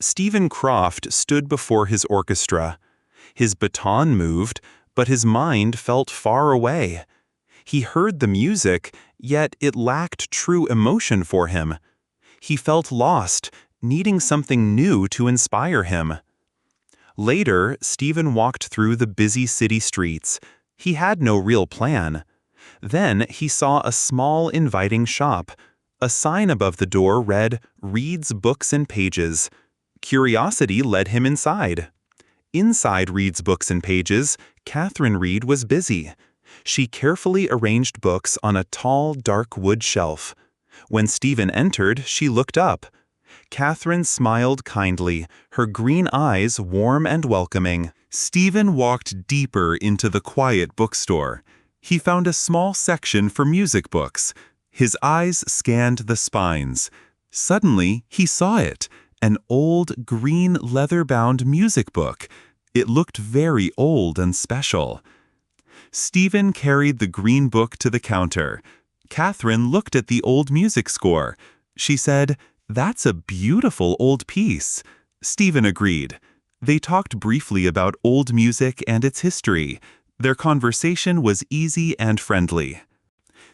Stephen Croft stood before his orchestra. His baton moved, but his mind felt far away. He heard the music, yet it lacked true emotion for him. He felt lost, needing something new to inspire him. Later, Stephen walked through the busy city streets. He had no real plan. Then he saw a small, inviting shop. A sign above the door read, "Reed's Books and Pages." Curiosity led him inside. Inside Reed's Books and Pages, Katherine Reed was busy. She carefully arranged books on a tall, dark wood shelf. When Stephen entered, she looked up. Katherine smiled kindly, her green eyes warm and welcoming. Stephen walked deeper into the quiet bookstore. He found a small section for music books. His eyes scanned the spines. Suddenly, he saw it, an old, green, leather-bound music book. It looked very old and special. Stephen carried the green book to the counter. Katherine looked at the old music score. She said, "That's a beautiful old piece." Stephen agreed. They talked briefly about old music and its history. Their conversation was easy and friendly.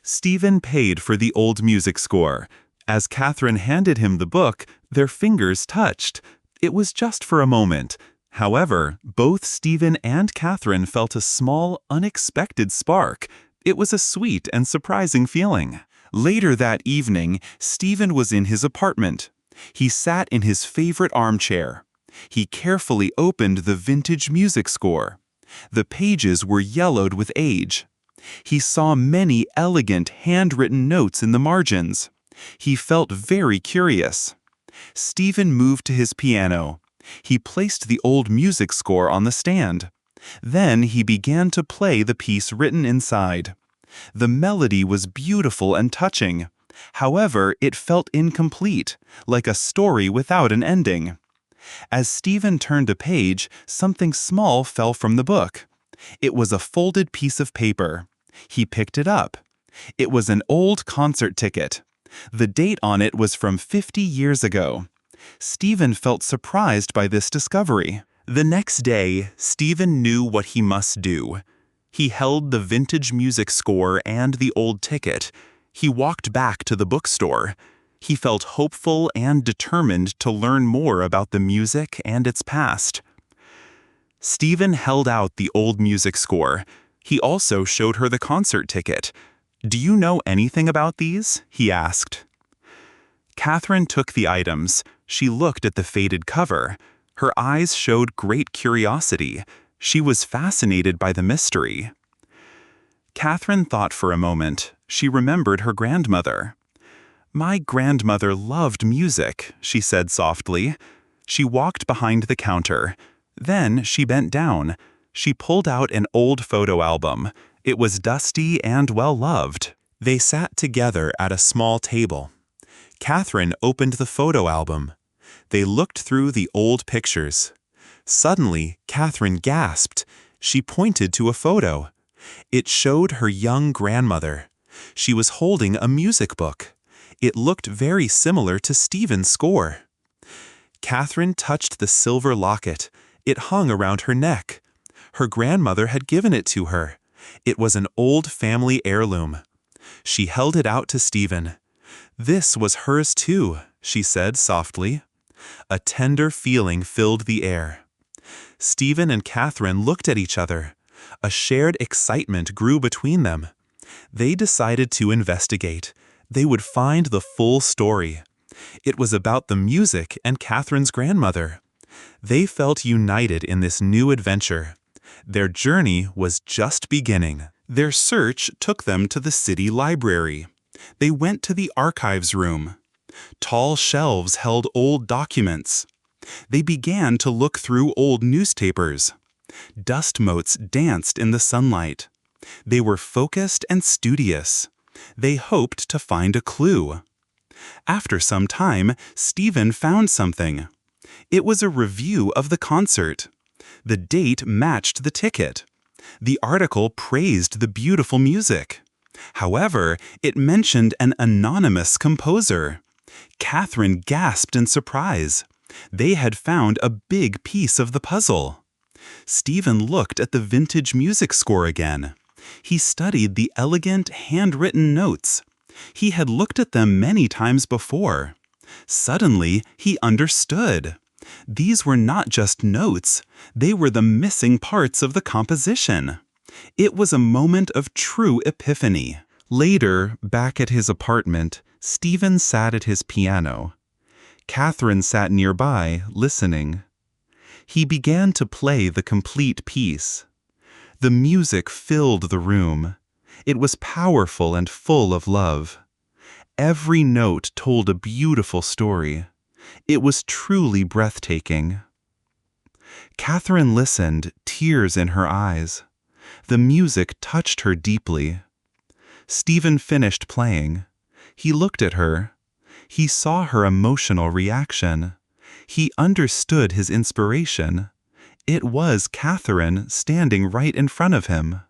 Stephen paid for the old music score. As Katherine handed him the book, their fingers touched. It was just for a moment. However, both Stephen and Katherine felt a small, unexpected spark. It was a sweet and surprising feeling. Later that evening, Stephen was in his apartment. He sat in his favorite armchair. He carefully opened the vintage music score. The pages were yellowed with age. He saw many elegant handwritten notes in the margins. He felt very curious. Stephen moved to his piano. He placed the old music score on the stand. Then he began to play the piece written inside. The melody was beautiful and touching. However, it felt incomplete, like a story without an ending. As Stephen turned a page, something small fell from the book. It was a folded piece of paper. He picked it up. It was an old concert ticket. The date on it was from 50 years ago. Stephen felt surprised by this discovery. The next day, Stephen knew what he must do. He held the vintage music score and the old ticket. He walked back to the bookstore. He felt hopeful and determined to learn more about the music and its past. Stephen held out the old music score. He also showed her the concert ticket. "Do you know anything about these?" he asked. Katherine took the items. She looked at the faded cover. Her eyes showed great curiosity. She was fascinated by the mystery. Katherine thought for a moment. She remembered her grandmother. "My grandmother loved music," she said softly. She walked behind the counter. Then she bent down. She pulled out an old photo album. It was dusty and well-loved. They sat together at a small table. Katherine opened the photo album. They looked through the old pictures. Suddenly, Katherine gasped. She pointed to a photo. It showed her young grandmother. She was holding a music book. It looked very similar to Stephen's score. Katherine touched the silver locket. It hung around her neck. Her grandmother had given it to her. It was an old family heirloom. She held it out to Stephen. "This was hers too," she said softly. A tender feeling filled the air. Stephen and Katherine looked at each other. A shared excitement grew between them. They decided to investigate. They would find the full story. It was about the music and Katherine's grandmother. They felt united in this new adventure. Their journey was just beginning. Their search took them to the city library. They went to the archives room. Tall shelves held old documents. They began to look through old newspapers. Dust motes danced in the sunlight. They were focused and studious. They hoped to find a clue. After some time, Stephen found something. It was a review of the concert. The date matched the ticket. The article praised the beautiful music. However, it mentioned an anonymous composer. Katherine gasped in surprise. They had found a big piece of the puzzle. Stephen looked at the vintage music score again. He studied the elegant, handwritten notes. He had looked at them many times before. Suddenly, he understood. These were not just notes, they were the missing parts of the composition. It was a moment of true epiphany. Later, back at his apartment, Stephen sat at his piano. Katherine sat nearby, listening. He began to play the complete piece. The music filled the room. It was powerful and full of love. Every note told a beautiful story. It was truly breathtaking. Katherine listened, tears in her eyes. The music touched her deeply. Stephen finished playing. He looked at her. He saw her emotional reaction. He understood his inspiration. It was Katherine standing right in front of him.